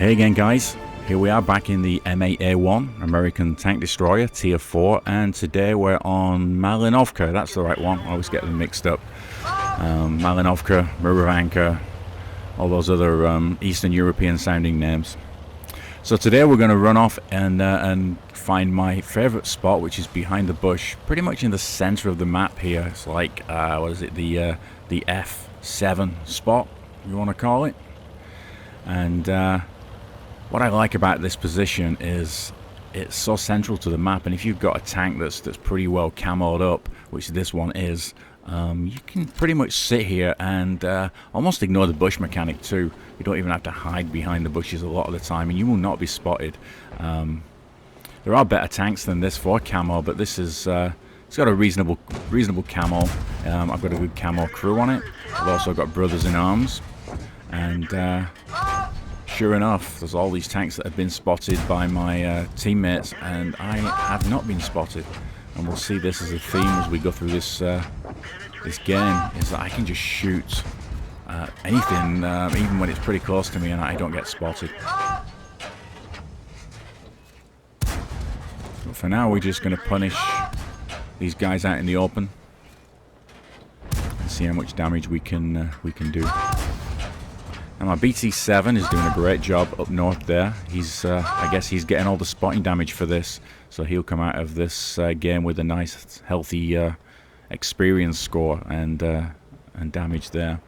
Hey again guys, here we are back in the M8A1 American Tank Destroyer Tier 4, and today we're on Malinovka. That's the right one, I always get them mixed up. Malinovka, Murivanka, all those other Eastern European sounding names. So today we're going to run off and find my favorite spot, which is behind the bush, pretty much in the center of the map here. It's like, what is it, the F7 spot, you want to call it. And what I like about this position is it's so central to the map, and if you've got a tank that's pretty well camoed up, which this one is, you can pretty much sit here and almost ignore the bush mechanic too. You don't even have to hide behind the bushes a lot of the time, and you will not be spotted. There are better tanks than this for camo, but this is it's got a reasonable camo. I've got a good camo crew on it. I've also got brothers in arms, and sure enough, there's all these tanks that have been spotted by my teammates, and I have not been spotted. And we'll see this as a theme as we go through this this game, is that I can just shoot anything, even when it's pretty close to me, and I don't get spotted. But for now, we're just going to punish these guys out in the open and see how much damage we can do. And my BT7 is doing a great job up north there. He's, I guess he's getting all the spotting damage for this, so he'll come out of this game with a nice, healthy experience score and damage there.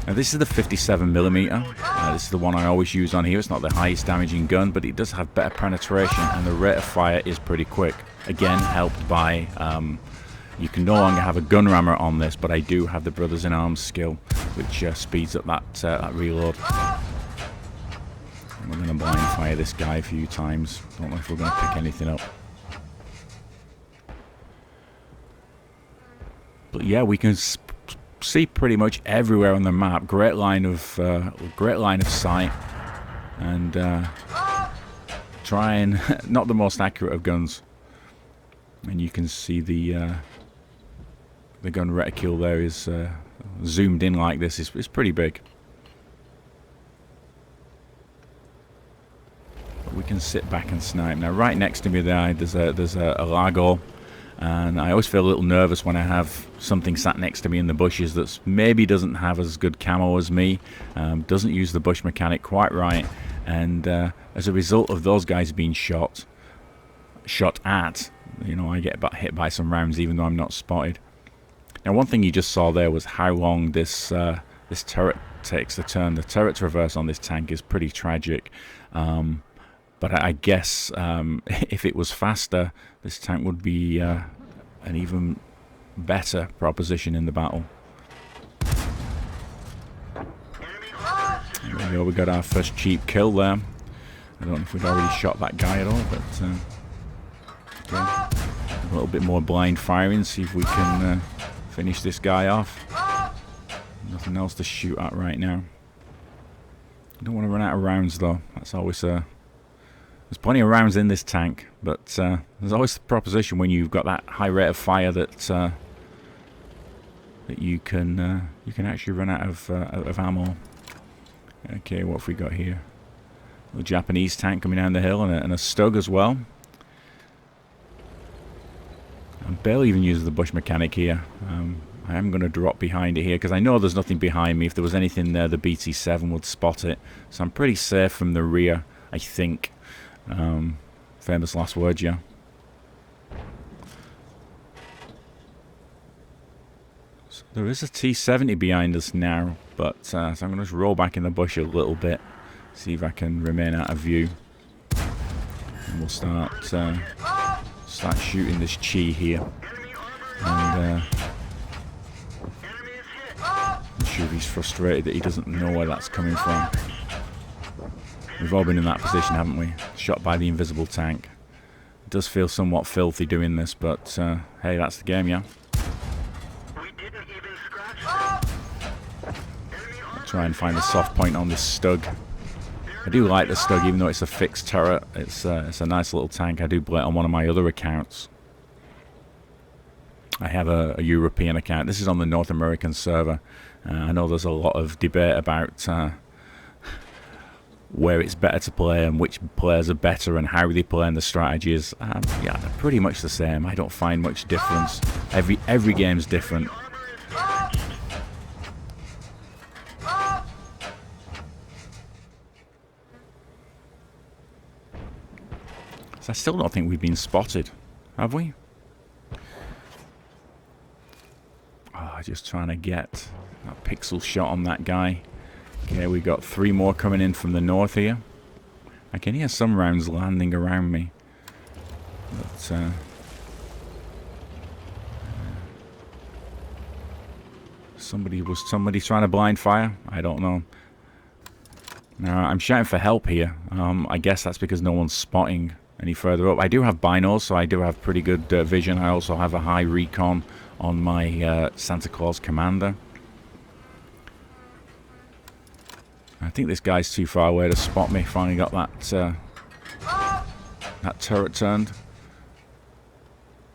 Now this is the 57mm. This is the one I always use on here. It's not the highest damaging gun, but it does have better penetration, and the rate of fire is pretty quick. Again, helped by you can no longer have a gun rammer on this, but I do have the Brothers in Arms skill, which speeds up that reload. And we're going to blind fire this guy a few times. Don't know if we're going to pick anything up. But yeah, we can see pretty much everywhere on the map. Great line of sight, and trying not the most accurate of guns. And you can see the gun reticule there is zoomed in like this. It's pretty big. But we can sit back and snipe. Now right next to me there's a Largo, and I always feel a little nervous when I have something sat next to me in the bushes that maybe doesn't have as good camo as me, doesn't use the bush mechanic quite right, and as a result of those guys being shot at, you know, I get hit by some rounds even though I'm not spotted. Now one thing you just saw there was how long this this turret takes to turn. The turret traverse on this tank is pretty tragic, but I guess if it was faster, this tank would be an even better proposition in the battle. There we go, we got our first cheap kill there. I don't know if we'd already shot that guy at all, but okay. A little bit more blind firing, see if we can finish this guy off. Nothing else to shoot at right now. Don't want to run out of rounds though. That's always there's plenty of rounds in this tank, but there's always the proposition when you've got that high rate of fire that that you can actually run out of ammo. Okay, what have we got here? A little Japanese tank coming down the hill, and a Stug as well. I'm barely even using the bush mechanic here. I am going to drop behind it here because I know there's nothing behind me. If there was anything there, the BT7 would spot it. So I'm pretty safe from the rear, I think. Famous last words, yeah. So there is a T-70 behind us now, but so I'm going to just roll back in the bush a little bit, see if I can remain out of view. And we'll start shooting this Chi here, and I'm sure he's frustrated that he doesn't know where that's coming from. We've all been in that position, haven't we? Shot by the invisible tank. It does feel somewhat filthy doing this, but hey, that's the game, yeah? I'll try and find a soft point on this Stug. I do like the Stug, even though it's a fixed turret. It's a nice little tank. I do play it on one of my other accounts. I have a European account. This is on the North American server. I know there's a lot of debate about where it's better to play and which players are better and how they play and the strategies. Yeah, they're pretty much the same. I don't find much difference. Every game's different. So I still don't think we've been spotted, have we? Oh, just trying to get that pixel shot on that guy. Okay, we got 3 more coming in from the north here. I can hear some rounds landing around me. But, somebody trying to blind fire? I don't know. Now, I'm shouting for help here. I guess that's because no one's spotting any further up. I do have binos, so I do have pretty good vision. I also have a high recon on my Santa Claus Commander. I think this guy's too far away to spot me. Finally got that that turret turned.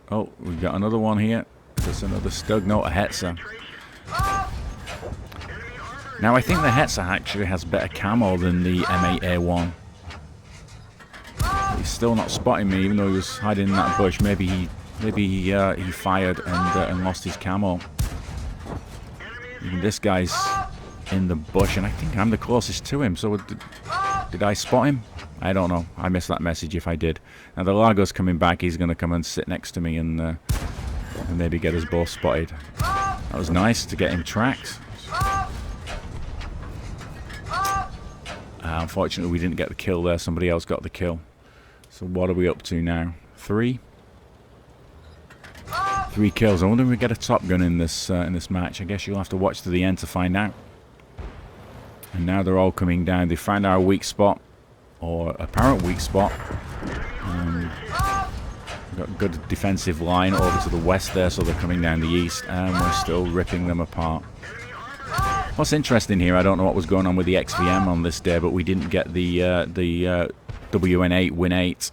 Oh, we've got another one here. There's another Stug. No, a Hetzer. Now I think the Hetzer actually has better camo than the M8A1. He's still not spotting me, even though he was hiding in that bush. Maybe he fired and lost his camo. Even this guy's in the bush, and I think I'm the closest to him. So did I spot him? I don't know. I missed that message if I did. Now the Largo's coming back. He's going to come and sit next to me and maybe get us both spotted. That was nice to get him tracked. Unfortunately, we didn't get the kill there. Somebody else got the kill. So what are we up to now? 3? 3 kills. I wonder if we get a top gun in this match. I guess you'll have to watch to the end to find out. And now they're all coming down. They found our weak spot, or apparent weak spot. We've got a good defensive line over to the west there, so they're coming down the east, and we're still ripping them apart. What's interesting here, I don't know what was going on with the XVM on this day, but we didn't get the WN8 Win 8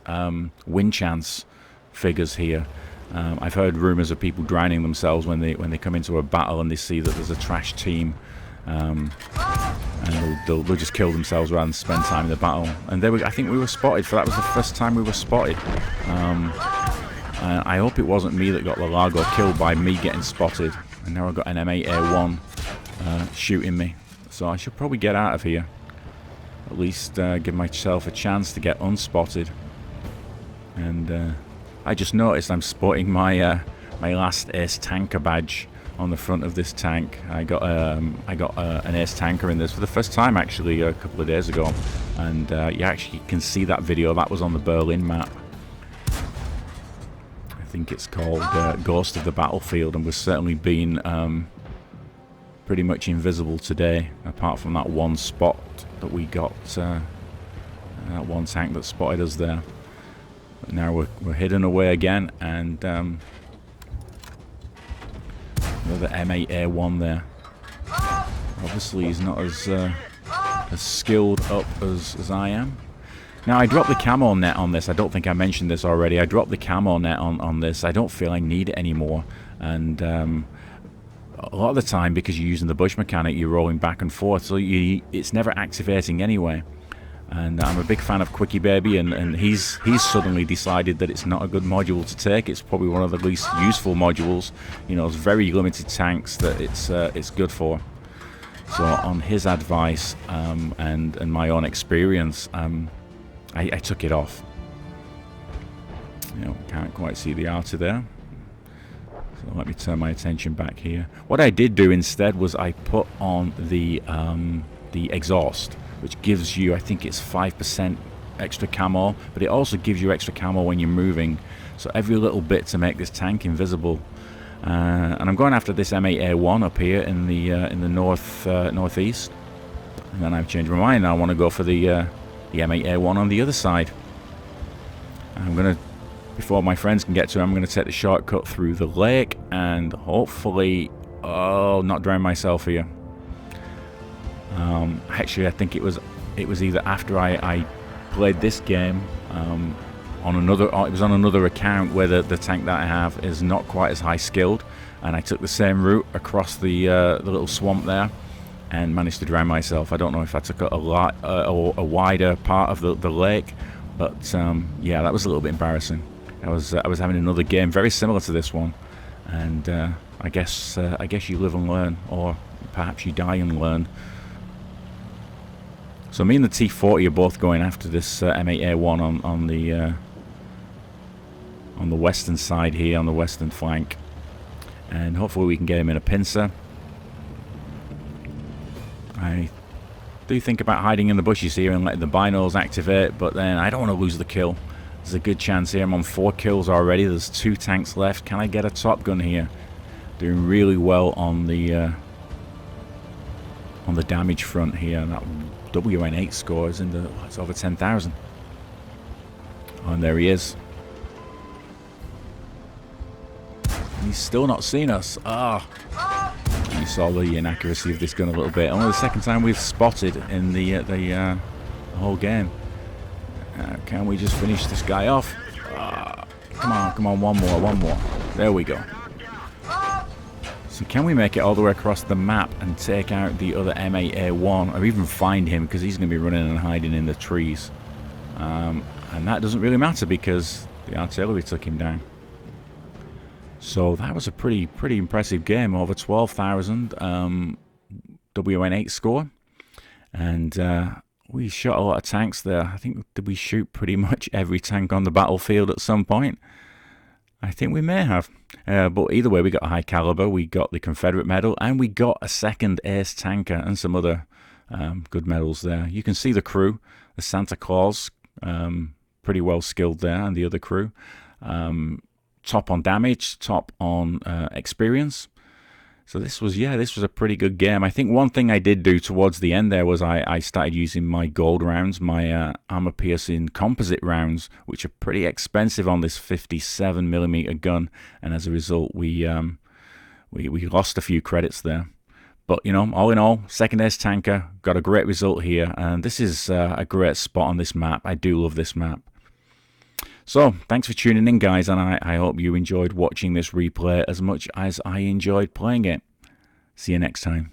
win chance figures here. I've heard rumours of people drowning themselves when they come into a battle and they see that there's a trash team, and they'll just kill themselves rather than spend time in the battle. And I think we were spotted for that. Was the first time we were spotted. I hope it wasn't me that got the Largo killed by me getting spotted. And now I've got an M8A1 shooting me. So I should probably get out of here. At least give myself a chance to get unspotted. And I just noticed I'm sporting my my last Ace Tanker badge on the front of this tank. I got an Ace Tanker in this for the first time actually a couple of days ago, and you actually can see that video. That was on the Berlin map. I think it's called Ghost of the Battlefield, and was certainly been pretty much invisible today, apart from that one spot that we got, that one tank that spotted us there. But now we're hidden away again, and another M8A1 there. Obviously he's not as skilled up as I am. Now I dropped the camo net on this. I don't think I mentioned this already. I dropped the camo net on this. I don't feel I need it anymore. And a lot of the time, because you're using the bush mechanic, you're rolling back and forth, so it's never activating anyway. And I'm a big fan of Quickie Baby, and he's suddenly decided that it's not a good module to take. It's probably one of the least useful modules. You know, it's very limited tanks that it's good for. So on his advice and my own experience, I took it off. You know, can't quite see the arty there. So let me turn my attention back here. What I did do instead was I put on the exhaust, which gives you, I think it's 5% extra camo, but it also gives you extra camo when you're moving. So every little bit to make this tank invisible. And I'm going after this M8A1 up here in the northeast. And then I've changed my mind. I want to go for the M8A1 on the other side. I'm going to, before my friends can get to it, I'm going to take the shortcut through the lake and hopefully, not drown myself here. Actually, I think it was either after I played this game on another. It was on another account where the tank that I have is not quite as high skilled, and I took the same route across the little swamp there, and managed to drown myself. I don't know if I took a wider part of the lake, but yeah, that was a little bit embarrassing. I was having another game very similar to this one, and I guess you live and learn, or perhaps you die and learn. So me and the T40 are both going after this M8A1 on the western side here, on the western flank, and hopefully we can get him in a pincer. I do think about hiding in the bushes here and letting the binos activate, but then I don't want to lose the kill. There's a good chance here. I'm on 4 kills already. There's 2 tanks left. Can I get a top gun here? Doing really well on the damage front here. That WN8 score is it's over 10,000. Oh, and there he is. He's still not seen us. Ah. You saw the inaccuracy of this gun a little bit. Only the second time we've spotted in the whole game. Can we just finish this guy off? Come on, one more. There we go. So can we make it all the way across the map and take out the other M8A1, or even find him, because he's going to be running and hiding in the trees. And that doesn't really matter because the artillery took him down. So that was a pretty impressive game, over 12,000 WN8 score, and we shot a lot of tanks there. I think, did we shoot pretty much every tank on the battlefield at some point? I think we may have, but either way we got a high caliber, we got the Confederate medal, and we got a second ace tanker and some other good medals there. You can see the crew, the Santa Claus, pretty well skilled there, and the other crew. Top on damage, top on experience. So this was a pretty good game. I think one thing I did do towards the end there was I started using my gold rounds, my armor-piercing composite rounds, which are pretty expensive on this 57mm gun, and as a result we lost a few credits there. But you know, all in all, second ace tanker, got a great result here, and this is a great spot on this map. I do love this map. So, thanks for tuning in, guys, and I hope you enjoyed watching this replay as much as I enjoyed playing it. See you next time.